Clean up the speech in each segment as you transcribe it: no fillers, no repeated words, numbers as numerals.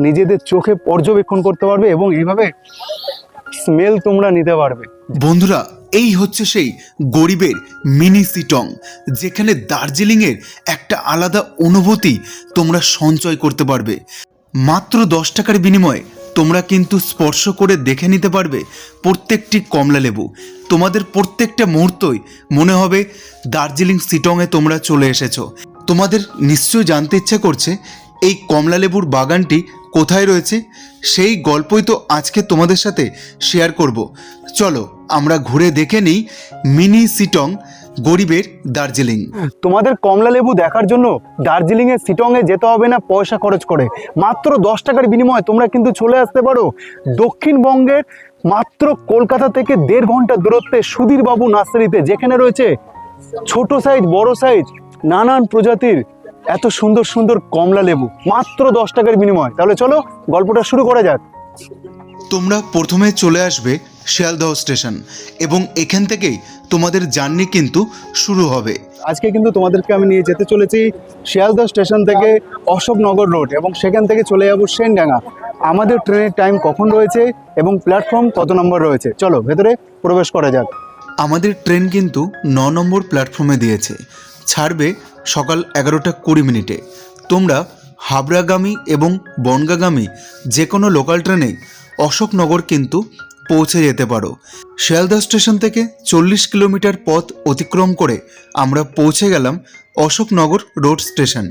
নিজেদের চোখে পর্যবেক্ষণ করতে পারবে এবং এইভাবে স্মেল তোমরা নিতে পারবে। বন্ধুরা, এই হচ্ছে সেই গরিবের মিনি সিটং, যেখানে দার্জিলিংয়ের একটা আলাদা অনুভূতি তোমরা সঞ্চয় করতে পারবে। মাত্র 10 টাকার বিনিময়ে তোমরা কিন্তু স্পর্শ করে দেখে নিতে পারবে প্রত্যেকটি কমলা লেবু। তোমাদের প্রত্যেকটা মুহূর্তই মনে হবে দার্জিলিং সিটংয়ে তোমরা চলে এসেছো। তোমাদের নিশ্চয়ই জানতে ইচ্ছা করছে এই কমলা লেবুর বাগানটি কোথায় রয়েছে। সেই গল্পই তো আজকে তোমাদের সাথে শেয়ার করব। চলো আমরা ঘুরে দেখে নিই মিনি সিটং, গরিবের দার্জিলিং। তোমাদের কমলা লেবু দেখার জন্য দার্জিলিংয়ের সিটংয়ে যেতে হবে না পয়সা খরচ করে। মাত্র 10 টাকার বিনিময়ে তোমরা কিন্তু চলে আসতে পারো দক্ষিণবঙ্গের মাত্র কলকাতা থেকে 1.5 ঘন্টা দূরত্বে সুধীর বাবু নার্সারিতে, যেখানে রয়েছে ছোট সাইজ, বড় সাইজ, নানান প্রজাতির এত সুন্দর সুন্দর কমলা লেবু মাত্র 10 টাকার বিনিময়ে। তাহলে চলো গল্পটা শুরু করা যাক। তোমরা প্রথমে চলে আসবে শিয়ালদহ স্টেশন এবং এখান থেকেই তোমাদের জার্নি কিন্তু শুরু হবে। আজকে কিন্তু তোমাদেরকে আমি নিয়ে যেতে চলেছি শিয়ালদহ স্টেশন থেকে অশোকনগর রোড এবং সেখান থেকে চলে যাবো সেনডাঙ্গা। আমাদের ট্রেনের টাইম কখন রয়েছে এবং প্ল্যাটফর্ম কত নম্বর রয়েছে, চলো ভেতরে প্রবেশ করা যাক। আমাদের ট্রেন কিন্তু 9 নম্বর প্ল্যাটফর্মে দিয়েছে, ছাড়বে সকাল 11টা 20 মিনিটে। তোমরা হাবড়াগামী এবং বনগাগামী যে কোনো লোকাল ট্রেনেই অশোকনগর কিন্তু পৌঁছে যেতে পারো। শিয়ালদহ স্টেশন থেকে 40 কিলোমিটার পথ অতিক্রম করে আমরা পৌঁছে গেলাম অশোকনগর রোড স্টেশন।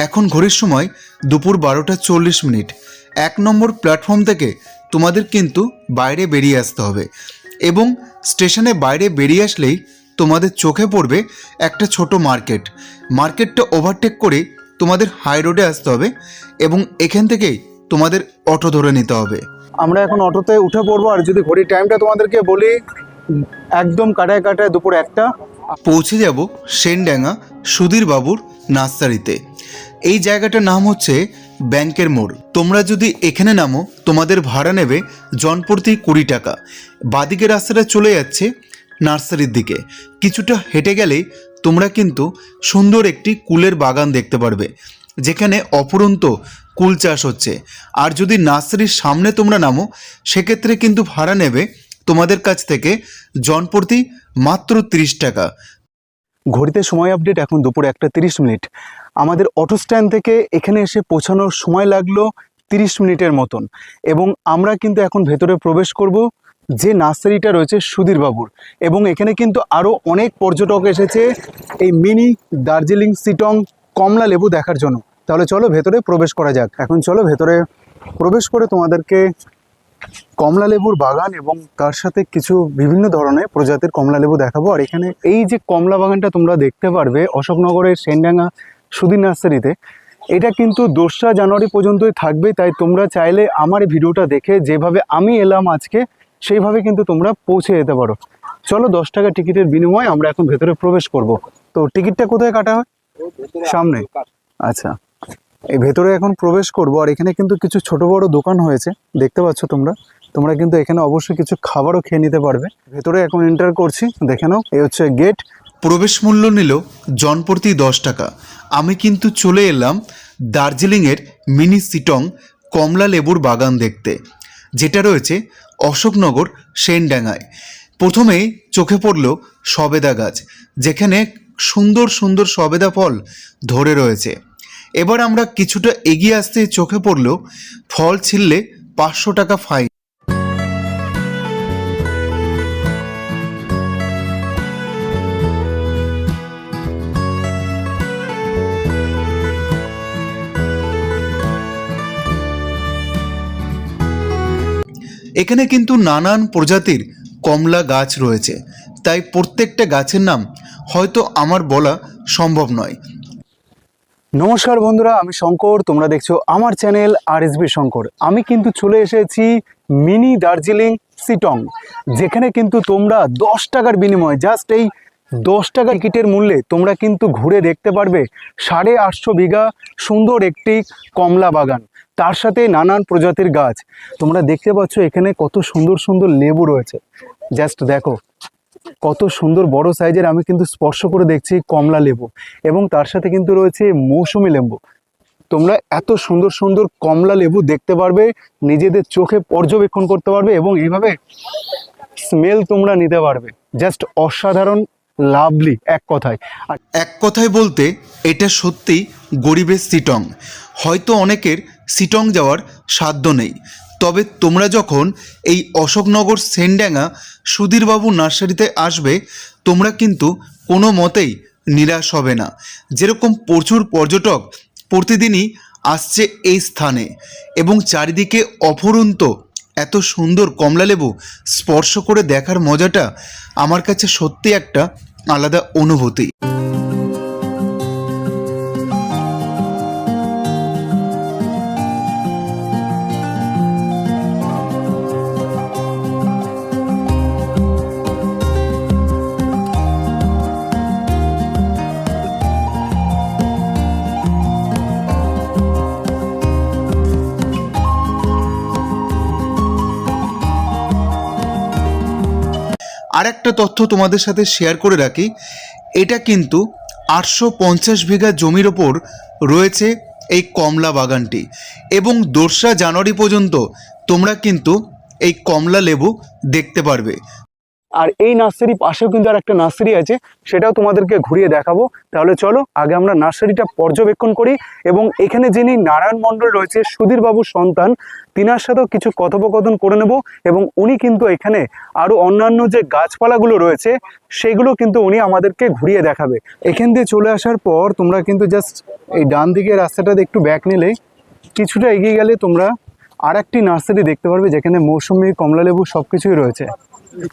এখন ঘড়ির সময় দুপুর 12টা 40 মিনিট। 1 নম্বর প্ল্যাটফর্ম থেকে তোমাদের কিন্তু বাইরে বেরিয়ে আসতে হবে এবং স্টেশনে বাইরে বেরিয়ে আসলেই তোমাদের চোখে পড়বে একটা ছোট মার্কেটটা ওভারটেক করে তোমাদের হাই রোডে আসতে হবে এবং এখান থেকেই তোমাদের অটো ধরে নিতে হবে। আমরা এখন অটোতে উঠে পড়বো। আর যদি ঘড়ির টাইমটা তোমাদেরকে বলি, একদম কাটায় কাটায় দুপুর 1টা। পৌঁছে যাব সেনডাঙ্গা সুধীর বাবুর নার্সারিতে। এই জায়গাটার নাম হচ্ছে ব্যাংকের মোড়। তোমরা যদি এখানে নামো তোমাদের ভাড়া নেবে জনপ্রতি 20 টাকা। বাদিকে রাস্তাটা চলে যাচ্ছে নার্সারির দিকে। কিছুটা হেঁটে গেলেই তোমরা কিন্তু সুন্দর একটি কুলের বাগান দেখতে পারবে, যেখানে অফুরন্ত কুল চাষ হচ্ছে। আর যদি নার্সারির সামনে তোমরা নামো সেক্ষেত্রে কিন্তু ভাড়া নেবে তোমাদের কাছ থেকে জনপ্রতি মাত্র 30 টাকা। ঘড়িতে সময় আপডেট, এখন দুপুর 1টা 30 মিনিট। আমাদের অটো স্ট্যান্ড থেকে এখানে এসে পৌঁছানোর সময় লাগলো 30 মিনিটের মতন এবং আমরা কিন্তু এখন ভেতরে প্রবেশ করব যে নার্সারিটা রয়েছে সুধীর বাবুর। এবং এখানে কিন্তু আরও অনেক পর্যটক এসেছে এই মিনি দার্জিলিং সিটং কমলা লেবু দেখার জন্য। তাহলে চলো ভেতরে প্রবেশ করা যাক। এখন চলো ভেতরে প্রবেশ করে তোমাদেরকে কমলা লেবুর বাগান এবং তার সাথে কিছু বিভিন্ন ধরনের প্রজাতির কমলা লেবু দেখাবো। আর এখানে এই যে কমলা বাগানটা তোমরা দেখতে পারবে অশোকনগরের সেনডাঙ্গা সুধীর নার্সারিতে, এটা কিন্তু 2রা জানুয়ারি পর্যন্তই থাকবে। তাই তোমরা চাইলে আমার এই ভিডিওটা দেখে যেভাবে আমি এলাম আজকে সেইভাবে কিন্তু তোমরা পৌঁছে যেতে পারো। চলো 10 টাকা টিকিটের বিনিময়ে আমরা এখন ভেতরে প্রবেশ করব। তো টিকিটটা কোথায় কাটা হয়? সামনে। আচ্ছা, এই ভেতরে এখন প্রবেশ করব। আর এখানে কিন্তু কিছু ছোট বড় দোকান হয়েছে, দেখতে পাচ্ছ তোমরা কিন্তু এখানে অবশ্যই কিছু খাবারও খেয়ে নিতে পারবে। ভেতরে এখন এন্টার করছি, দেখে নাও। এই হচ্ছে গেট। প্রবেশ মূল্য নিল জনপ্রতি 10 টাকা। আমি কিন্তু চলে এলাম দার্জিলিংয়ের মিনি সিটং কমলা লেবুর বাগান দেখতে, যেটা রয়েছে অশোকনগর সেনডাঙ্গায়। প্রথমেই চোখে পড়ল সবেদা গাছ, যেখানে সুন্দর সুন্দর সবেদা ফল ধরে রয়েছে। এবার আমরা কিছুটা এগিয়ে আসতে চোখে পড়ল ফল ছিঁড়লে 500 টাকা ফাইন। এখানে কিন্তু নানান প্রজাতির কমলা গাছ রয়েছে, তাই প্রত্যেকটা গাছের নাম হয়তো আমার বলা সম্ভব নয়। নমস্কার বন্ধুরা, আমি শঙ্কর, তোমরা দেখছো আমার চ্যানেল আরএসবি শঙ্কর। আমি কিন্তু চলে এসেছি মিনি দার্জিলিং সিটং, যেখানে কিন্তু তোমরা 10 টাকার বিনিময়ে, জাস্ট এই 10 টাকা টিকিটের মূল্যে তোমরা কিন্তু ঘুরে দেখতে পারবে 850 বিঘা সুন্দর একটি কমলা বাগান, তার সাথে নানান প্রজাতির গাছ। তোমরা দেখতে পাচ্ছ এখানে কত সুন্দর সুন্দর লেবু রয়েছে। জাস্ট দেখো কত সুন্দর বড় সাইজের। আমি কিন্তু স্পর্শ করে দেখছি কমলা লেবু এবং তার সাথে কিন্তু রয়েছে মৌসুমী লেবু। তোমরা এত সুন্দর সুন্দর কমলা লেবু দেখতে পারবে, নিজেদের চোখে পর্যবেক্ষণ করতে পারবে এবং এইভাবে স্মেল তোমরা নিতে পারবে। জাস্ট অসাধারণ, লাভলি এক কথায়। আর এক কথায় বলতে এটা সত্যি গরিবের সিটং। হয়তো অনেকের সিটং যাওয়ার সাধ্য নেই, তবে তোমরা যখন এই অশোকনগর সেনডাঙ্গা সুধীরবাবু নার্সারিতে আসবে, তোমরা কিন্তু কোনো মতেই নিরাশ হবে না। যেরকম প্রচুর পর্যটক প্রতিদিনই আসছে এই স্থানে এবং চারিদিকে অফুরন্ত এত সুন্দর কমলালেবু স্পর্শ করে দেখার মজাটা আমার কাছে সত্যি একটা আলাদা অনুভূতি। আর একটা তথ্য তোমাদের সাথে শেয়ার করে রাখি, এটা কিন্তু 850 বিঘা জমির ওপর রয়েছে এই কমলা বাগানটি এবং 2রা জানুয়ারি পর্যন্ত তোমরা কিন্তু এই কমলা লেবু দেখতে পারবে। আর এই নার্সারি পাশেও কিন্তু আর একটা নার্সারি আছে, সেটাও তোমাদেরকে ঘুরিয়ে দেখাবো। তাহলে চলো আগে আমরা নার্সারিটা পর্যবেক্ষণ করি এবং এখানে যিনি নারায়ণ মণ্ডল রয়েছে, সুধীরবাবুর সন্তান, তিনার সাথেও কিছু কথোপকথন করে নেব এবং উনি কিন্তু এখানে আরও অন্যান্য যে গাছপালাগুলো রয়েছে সেগুলো কিন্তু উনি আমাদেরকে ঘুরিয়ে দেখাবে। এখান দিয়ে চলে আসার পর তোমরা কিন্তু জাস্ট এই ডান দিকের রাস্তাটাতে একটু ব্যাক নিলে কিছুটা এগিয়ে গেলে তোমরা আর একটি নার্সারি দেখতে পারবে, যেখানে মৌসুমি, কমলালেবু সব কিছুই রয়েছে।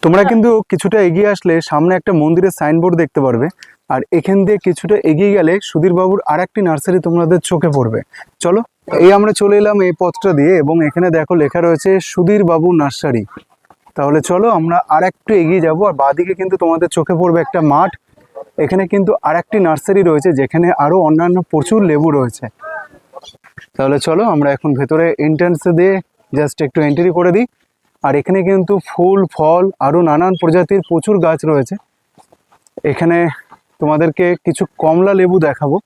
তোমরা কিন্তু কিছুটা এগিয়ে আসলে সামনে একটা মন্দিরের সাইনবোর্ড দেখতে পারবে, আর এখান দিয়ে কিছুটা এগিয়ে গেলে সুধীরবাবুর আর একটি নার্সারি তোমাদের চোখে পড়বে। চলো, এই আমরা চলে এলাম এই পথটা দিয়ে এবং এখানে দেখো লেখা রয়েছে সুধীরবাবু নার্সারি। তাহলে চলো আমরা আর একটু এগিয়ে যাব, আর বাঁদিকে কিন্তু তোমাদের চোখে পড়বে একটা মাঠ। এখানে কিন্তু আর একটি নার্সারি রয়েছে যেখানে আরও অন্যান্য প্রচুর লেবু রয়েছে। তাহলে চলো আমরা এখন ভেতরে এন্ট্রান্সে দিয়ে জাস্ট একটু এন্ট্রি করে দিই। আর এখানে কিন্তু ফুল, ফল, আরও নানান প্রজাতির প্রচুর গাছ রয়েছে। এখানে তোমাদেরকে কিছু কমলা লেবু দেখাবো,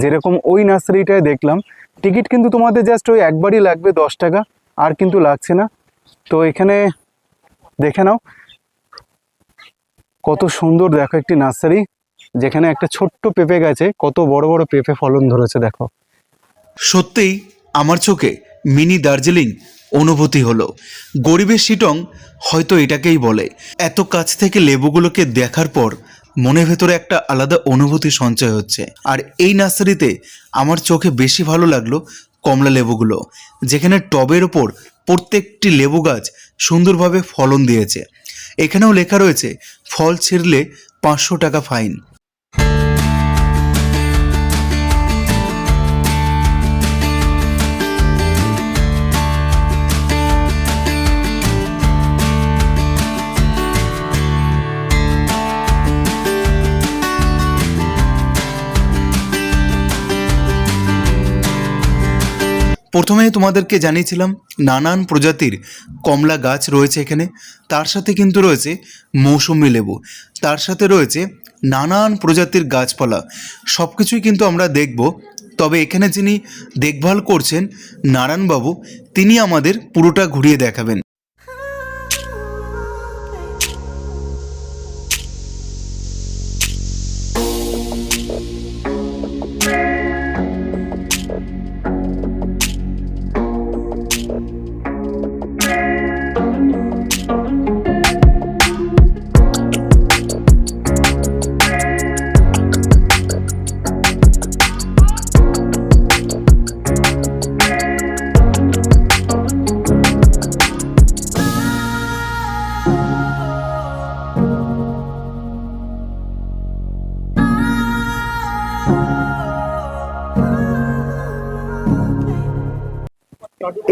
যেরকম ওই নার্সারিটায় দেখলাম। টিকিট কিন্তু তোমাদের জাস্ট ওই একবারই লাগবে 10 টাকা, আর কিন্তু লাগছে না। তো এখানে দেখে নাও কত সুন্দর, দেখো একটি নার্সারি যেখানে একটা ছোট্ট পেঁপে গাছে কত বড় বড় পেঁপে ফলন ধরেছে দেখো। সত্যিই আমার চোখে মিনি দার্জিলিং অনুভূতি হলো। গরিবের শিটং হয়তো এটাকেই বলে। এত কাছ থেকে লেবুগুলোকে দেখার পর মনের ভেতরে একটা আলাদা অনুভূতি সঞ্চয় হচ্ছে। আর এই নার্সারিতে আমার চোখে বেশি ভালো লাগলো কমলা লেবুগুলো, যেখানে টবের ওপর প্রত্যেকটি লেবু গাছ সুন্দরভাবে ফলন দিয়েছে। এখানেও লেখা রয়েছে ফল ছিঁড়লে 500 টাকা ফাইন। প্রথমে তোমাদেরকে জানিয়েছিলাম নানান প্রজাতির কমলা গাছ রয়েছে এখানে, তার সাথে কিন্তু রয়েছে মৌসুমি লেবু, তার সাথে রয়েছে নানান প্রজাতির গাছপালা। সব কিছুই কিন্তু আমরা দেখব। তবে এখানে যিনি দেখভাল করছেন নারায়ণবাবু, তিনি আমাদের পুরোটা ঘুরিয়ে দেখাবেন।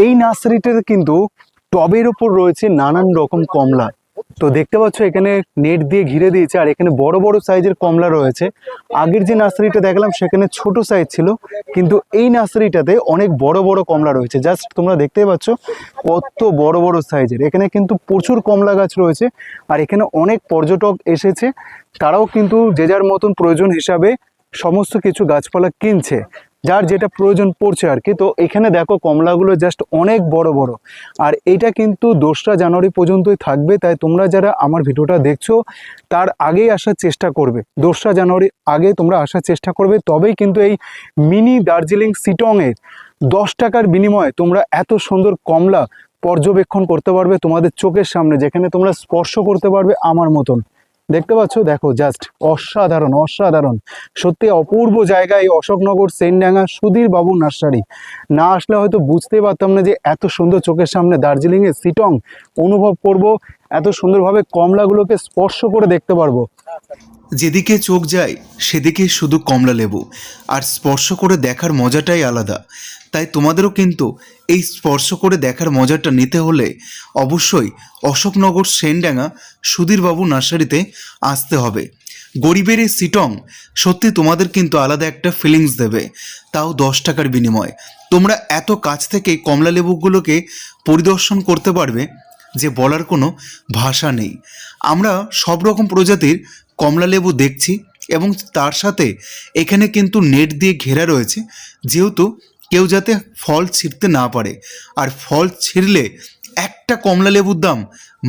এই নার্সারিটাতে কিন্তু টবের ওপর রয়েছে নানান রকম কমলা। তো দেখতে পাচ্ছ এখানে নেট দিয়ে ঘিরে দিয়েছে, আর এখানে বড় বড় সাইজের কমলা রয়েছে। আগের যে নার্সারিটা দেখলাম সেখানে ছোট সাইজ ছিল, কিন্তু এই নার্সারিটাতে অনেক বড় বড় কমলা রয়েছে। জাস্ট তোমরা দেখতেই পাচ্ছ কত বড় বড় সাইজের। এখানে কিন্তু প্রচুর কমলা গাছ রয়েছে, আর এখানে অনেক পর্যটক এসেছে, তারাও কিন্তু যে যার মতন প্রয়োজন হিসাবে সমস্ত কিছু গাছপালা কিনছে। যার যেটা প্রয়োজন পড়ছে আর কি। তো এখানে দেখো কমলাগুলো জাস্ট অনেক বড় বড়, আর এটা কিন্তু 2রা জানুয়ারি পর্যন্তই থাকবে। তাই তোমরা যারা আমার ভিডিওটা দেখছো তার আগেই আসার চেষ্টা করবে, 2রা জানুয়ারি আগে তোমরা আসার চেষ্টা করবে, তবেই কিন্তু এই মিনি দার্জিলিং সিটংয়ের 10 টাকার বিনিময়ে তোমরা এত সুন্দর কমলা পর্যবেক্ষণ করতে পারবে তোমাদের চোখের সামনে, যেখানে তোমরা স্পর্শ করতে পারবে আমার মতন। দেখতে পাচ্ছ, দেখো জাস্ট অসাধারণ অসাধারণ, সত্যি অপূর্ব জায়গা এই অশোকনগর সেনডাঙ্গা সুধীর বাবু নার্সারি। না আসলে হয়তো বুঝতেই পারতাম না যে এত সুন্দর চোখের সামনে দার্জিলিংয়ের সিটং অনুভব করব, এত সুন্দরভাবে কমলাগুলোকে স্পর্শ করে দেখতে পারবো। যেদিকে চোখ যায় সেদিকে শুধু কমলা লেবু, আর স্পর্শ করে দেখার মজাটাই আলাদা। তাই তোমাদেরও কিন্তু এই স্পর্শ করে দেখার মজাটা নিতে হলে অবশ্যই অশোকনগর সেনডাঙ্গা সুধীরবাবু নার্সারিতে আসতে হবে। গরিবের এই সিটং সত্যি তোমাদের কিন্তু আলাদা একটা ফিলিংস দেবে, তাও 10 টাকার বিনিময়ে। তোমরা এত কাছ থেকে কমলা লেবুগুলোকে পরিদর্শন করতে পারবে যে বলার কোনো ভাষা নেই। আমরা সব রকম প্রজাতির কমলা লেবু দেখছি, এবং তার সাথে এখানে কিন্তু নেট দিয়ে ঘেরা রয়েছে, যেহেতু কেউ যাতে ফল ছিঁড়তে না পারে। আর ফল ছিঁড়লে একটা কমলা লেবুর দাম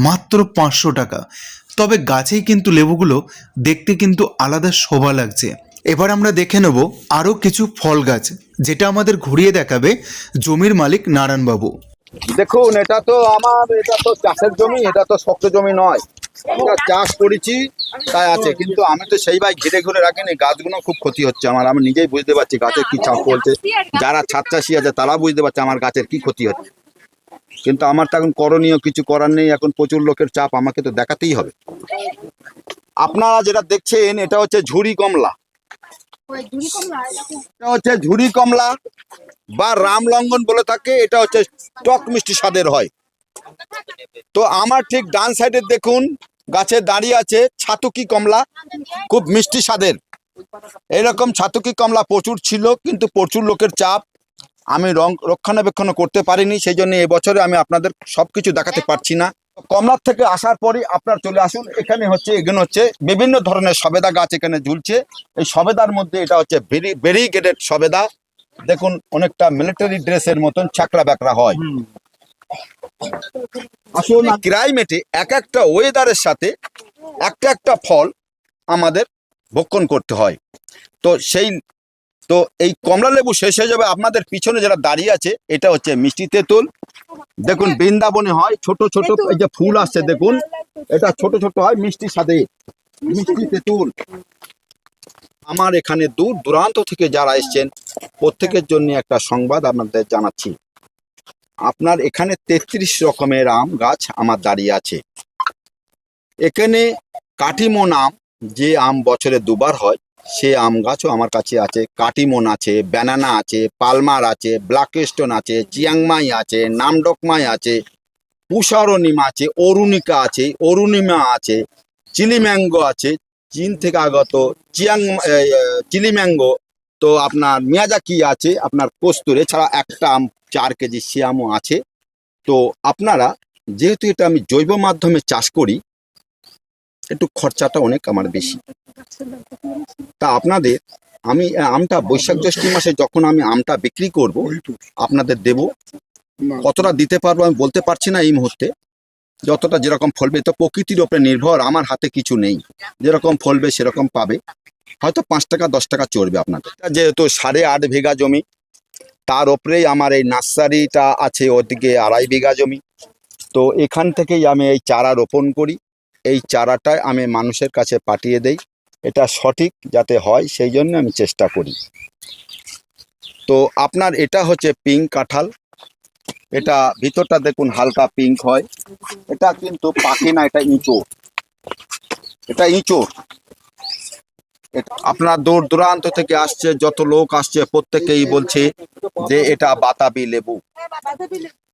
মাত্র 500 টাকা। তবে গাছেই কিন্তু লেবুগুলো দেখতে কিন্তু আলাদা শোভা লাগছে। এবার আমরা দেখে নেব আরও কিছু ফল গাছ, যেটা আমাদের ঘুরিয়ে দেখাবে জমির মালিক নারায়ণবাবু। দেখুন, এটা তো চাষের জমি, এটা তো শক্ত জমি নয়। এটা চাষ করেছি তাই আছে, কিন্তু আমি তো সেইভাবে ঘিরে ঘুরে রাখিনি। গাছগুলো খুব ক্ষতি হচ্ছে আমার, আমি নিজেই বুঝতে পারছি গাছের কি চাপ চলছে। যারা ছাদ চাষি আছে তারা বুঝতে পারছে আমার গাছের কি ক্ষতি হচ্ছে, কিন্তু আমার তো এখন করণীয় কিছু করার নেই। এখন প্রচুর লোকের চাপ, আমাকে তো দেখাতেই হবে। আপনারা যেটা দেখছেন এটা হচ্ছে ঝুরি কমলা, এটা হচ্ছে ঝুরি কমলা বা রামলঙ্গন বলে থাকে। এটা হচ্ছে টক মিষ্টি স্বাদের হয়। তো আমার ঠিক ডান সাইডে দেখুন গাছে দাঁড়িয়ে আছে ছাতুকি কমলা, খুব মিষ্টি স্বাদের। এরকম ছাতুকি কমলা প্রচুর ছিল, কিন্তু প্রচুর লোকের চাপ, আমি রক্ষণাবেক্ষণ করতে পারিনি। সেই জন্য এবছরে আমি আপনাদের সবকিছু দেখাতে পারছি না। কমলার থেকে আসার পরই আপনার চলে আসুন, এখানে এগুলো হচ্ছে বিভিন্ন ধরনের সবেদা গাছ এখানে ঝুলছে। এই সবেদার মধ্যে এটা হচ্ছে ভেরিগেটেড সবেদা। দেখুন অনেকটা মিলিটারি ড্রেসের মতন ছাকড়া ব্যাকড়া হয়। আসুন, ক্লাইমেটে এক একটা ওয়েদারের সাথে একটা একটা ফল আমাদের ভক্ষণ করতে হয়। তো এই কমলা লেবু শেষ হয়ে যাবে। আপনাদের পিছনে যারা দাঁড়িয়ে আছে এটা হচ্ছে মিষ্টি তেঁতুল। দেখুন বৃন্দাবনে হয় ছোট ছোট, এই যে ফুল আসছে দেখুন, এটা ছোট ছোট হয় মিষ্টি স্বাদে, মিষ্টি তেঁতুল। আমার এখানে দূর দূরান্ত থেকে যারা এসছেন প্রত্যেকের জন্য একটা সংবাদ আপনাদের জানাচ্ছি। আপনার এখানে 33 রকমের আম গাছ আমার দাঁড়িয়ে আছে। এখানে কাটিমন আম, যে আম বছরে দুবার হয়, সে আম গাছও আমার কাছে আছে। কাটিমন আছে, ব্যানানা আছে, পালমার আছে, ব্ল্যাক স্টোন আছে, চিয়াংমাই আছে, নামডকমাই আছে, পুষারনিম আছে, অরুণিকা আছে, অরুণিমা আছে, চিলি ম্যাঙ্গো আছে, চীন থেকে আগত চিলি ম্যাঙ্গো। তো আপনার মিয়াজাকি আছে, আপনার কস্তুর। এছাড়া একটা আম 4 কেজি সে আমও আছে। তো আপনারা, যেহেতু এটা আমি জৈব মাধ্যমে চাষ করি, একটু খরচাটা অনেক আমার বেশি। তা আপনাদের আমি আমটা বৈশাখ জ্যৈষ্ঠ মাসে যখন আমি আমটা বিক্রি করব আপনাদের দেব। কতটা দিতে পারবো আমি বলতে পারছি না এই মুহূর্তে। যতটা যেরকম ফলবে, তো প্রকৃতির ওপরে নির্ভর, আমার হাতে কিছু নেই। যেরকম ফলবে সেরকম পাবে, হয়তো 5 টাকা 10 টাকা চড়বে আপনাদের। যেহেতু 8.5 বিঘা জমি, তার ওপরেই আমার এই নার্সারিটা আছে, ওদিকে 2.5 বিঘা জমি। তো এখান থেকেই আমি এই চারা রোপণ করি। এই চারাটাই আমি মানুষের কাছে পাঠিয়ে দেই, এটা সঠিক যাতে হয় সেই জন্য আমি চেষ্টা করি। তো আপনার এটা হচ্ছে পিঙ্ক কাঁঠাল, এটা ভিতরটা দেখুন হালকা পিঙ্ক হয়। এটা কিন্তু পাকে না, এটা ইঁচড়, এটা ইঁচড়। আপনার দূর দূরান্ত থেকে আসছে, যত লোক আসছে প্রত্যেকেই বলছে যে এটা বাতাবি লেবু,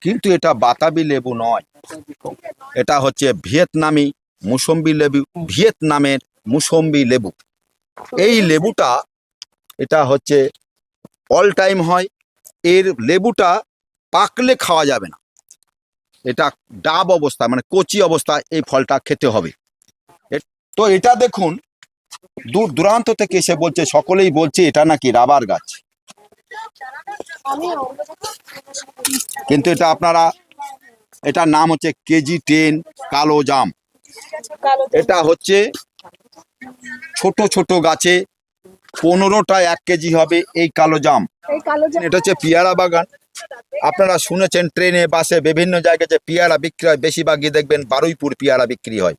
কিন্তু এটা বাতাবি লেবু নয়, এটা হচ্ছে ভিয়েতনামি মুসম্বি লেবু, ভিয়েতনামের মুসম্বি লেবু। এই লেবুটা এটা হচ্ছে অল টাইম হয়। এর লেবুটা পাকলে খাওয়া যাবে না, এটা ডাব অবস্থা মানে কচি অবস্থায় এই ফলটা খেতে হবে। তো এটা দেখুন দূর দূরান্ত থেকে এসে বলছে, সকলেই বলছে এটা নাকি রাবার গাছ। কিন্তু এটা আপনারা, এটার নাম হচ্ছে KG10 কালো জাম। এটা হচ্ছে ছোট ছোট গাছে 15টা 1 কেজি হবে এই কালো জাম। এটা হচ্ছে পেয়ারা বাগান। আপনারা শুনেছেন ট্রেনে বাসে বিভিন্ন জায়গায় যে পেয়ারা বিক্রি হয়, বেশিরভাগই দেখবেন বারুইপুর পেয়ারা বিক্রি হয়।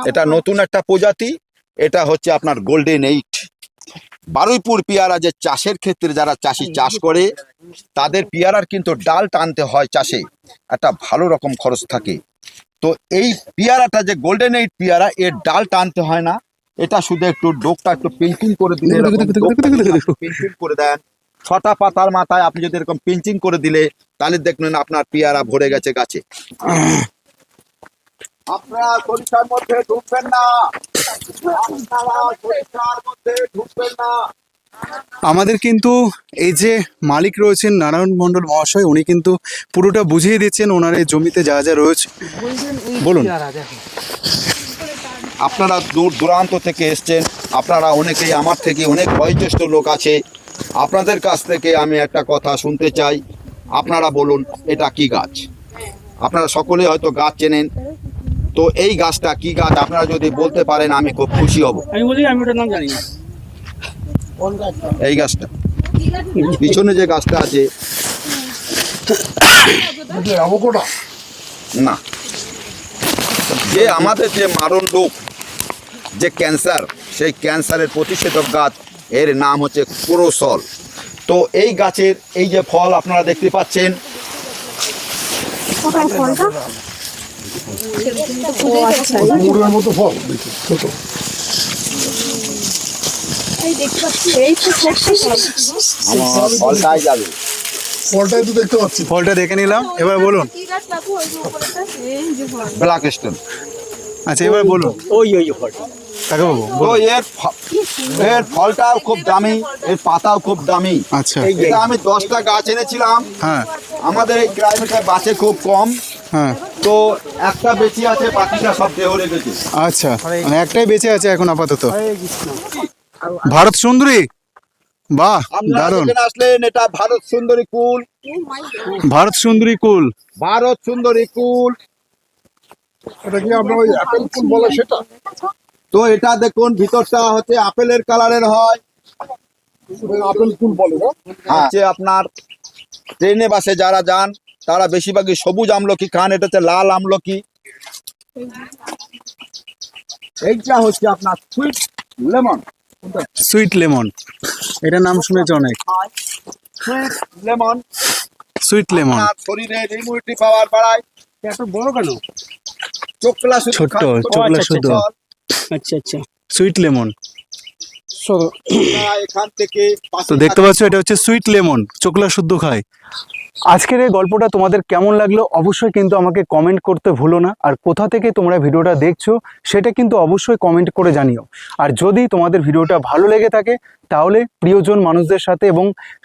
এটা নতুন একটা প্রজাতি, এটা হচ্ছে আপনার গোল্ডেন 8। বারুইপুর পেয়ারা যে চাষের ক্ষেত্রে যারা চাষি চাষ করে তাদের পেয়ারার কিন্তু ডাল টানতে হয়, চাষে একটা ভালো রকম খরচ থাকে। তো এই পেয়ারাটা যে গোল্ডেন 8 পেয়ারা, এর ডাল টানতে হয় না, এটা শুধু একটু ডোকটা একটু পিঞ্চিং করে দিলে, পিঞ্চিং করে দেন 6টা পাতার মাথায় আপনি যদি এরকম পিঞ্চিং করে দিলে তাহলে দেখবেন আপনার পেয়ারা ভরে গেছে গাছে। আপনারা সরিষার মধ্যে ঢুকবেন না, আপনারা সরিষার মধ্যে ঢুকবেন না। আমাদের কিন্তু এই যে মালিক রয়েছেন নারায়ণ মণ্ডল মহাশয়, উনি কিন্তু পুরোটা বুঝিয়ে দিচ্ছেন ওনার এই জমিতে যা যা রয়েছে। বলুন। আপনারা দূর দূরান্ত থেকে এসছেন, আপনারা অনেকেই আমার থেকে অনেক বয়োজ্যেষ্ঠ লোক আছে, আপনাদের কাছ থেকে আমি একটা কথা শুনতে চাই। আপনারা বলুন এটা কি গাছ? আপনারা সকলে হয়তো গাছ চেনেন, তো এই গাছটা কি গাছ আপনারা যদি বলতে পারেন আমি খুব খুশি হব। আমি বলি আমি ওটার নাম জানি না। এই গাছটা পিছনে যে গাছটা আছে না, যে আমাদের যে মারণ রোগ যে ক্যান্সার, সেই ক্যান্সারের প্রতিষেধক গাছ, এর নাম হচ্ছে ক্রোসল। তো এই গাছের এই যে ফল আপনারা দেখতে পাচ্ছেন, আমার ফলটাই যাবে। ফলটাই তো দেখতে পাচ্ছি। ফলটা দেখে নিলাম, এবার বলুন। Black stone. আচ্ছা এবার বলুন ওই ফল। কাকাবাবু তো বলুন। এর ফলটাও খুব দামি, এর পাতাও খুব দামি। আচ্ছা এটা আমি 10টা গাছ এনেছিলাম। হ্যাঁ আমাদের এই ক্লাইমেটে বাঁচে খুব কম, হ্যাঁ তো একটা বেঁচে আছে, বাকিটা সব দেহ রেখেছে। আচ্ছা, মানে একটাই বেঁচে আছে এখন আপাতত। ভারত সুন্দরী, বাহ আপনারা দারুণ। যেখানে আসলেন, এটা ভারত সুন্দরী কুল, ভারত সুন্দরী কুল। ভারত সুন্দরী কুল। এটা কি আপনার ওই অ্যাপেল ফুল বলে সেটা? তো এটা দেখুন ভিতরটা হচ্ছে আপেলের কালারের হয়। আপেল ফুল বলে না? হচ্ছে আপনার ট্রেনে বাসে যারা যান তারা বেশিরভাগই সবুজ আমলকি খান, এটা হচ্ছে লাল আমলকি। এইটা হচ্ছে আপনার সুইট লেমন। সুইট লেমন, এটা নাম শুনেছে অনেক। সুইট লেমন সুইট লেমন আপনার শরীরের ইমিউনিটি পাওয়ার বাড়ায়। এত বড় কেন? চোখলা শুধু ছোট্ট, খান, চোখলা ছোট শুদ্ধ। ফল। আচ্ছা আচ্ছা। Sweet lemon. আপনারা এখান থেকে তো দেখতে পাচ্ছ এটা হচ্ছে সুইট লেমন, চোখলা শুদ্ধ খায়। আজকের এই গল্পটা তোমাদের কেমন লাগলো অবশ্যই কিন্তু আমাকে কমেন্ট করতে ভুলো না। আর কোথা থেকে তোমরা ভিডিওটা দেখছো সেটা কিন্তু অবশ্যই কমেন্ট করে জানিও। আর যদি তোমাদের ভিডিওটা ভালো লেগে থাকে তাহলে প্রিয়জন মানুষদের সাথে এবং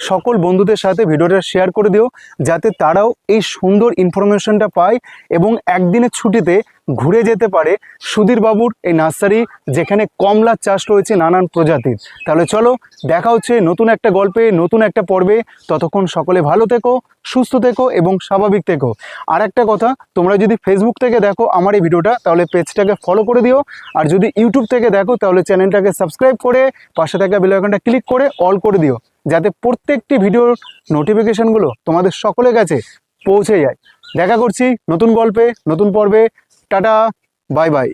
সকল বন্ধুদের সাথে ভিডিওটা শেয়ার করে দিও, যাতে তারাও এই সুন্দর ইনফরমেশনটা পায় এবং একদিনের ছুটিতে ঘুরে যেতে পারে সুধীর বাবুর এই নার্সারি, যেখানে কমলার চাষ রয়েছে নানান প্রজাতির। তাহলে চলো দেখা হচ্ছে নতুন একটা গল্পে, নতুন একটা পর্বে। ততক্ষণ সকলে ভালো থেকো, সুস্থ থেকো এবং স্বাভাবিক থেকো। আর একটা কথা, তোমরা যদি ফেসবুক থেকে দেখো আমার এই ভিডিওটা তাহলে পেজটাকে ফলো করে দিও। আর যদি ইউটিউব থেকে দেখো তাহলে চ্যানেলটাকে সাবস্ক্রাইব করে পাশে থাকা বেল আইকনটা ক্লিক করে অল করে দিও, যাতে প্রত্যেকটি ভিডিওর নোটিফিকেশনগুলো তোমাদের সকলের কাছে পৌঁছে যায়। দেখা করছি নতুন গল্পে, নতুন পর্বে। Tata, bye bye.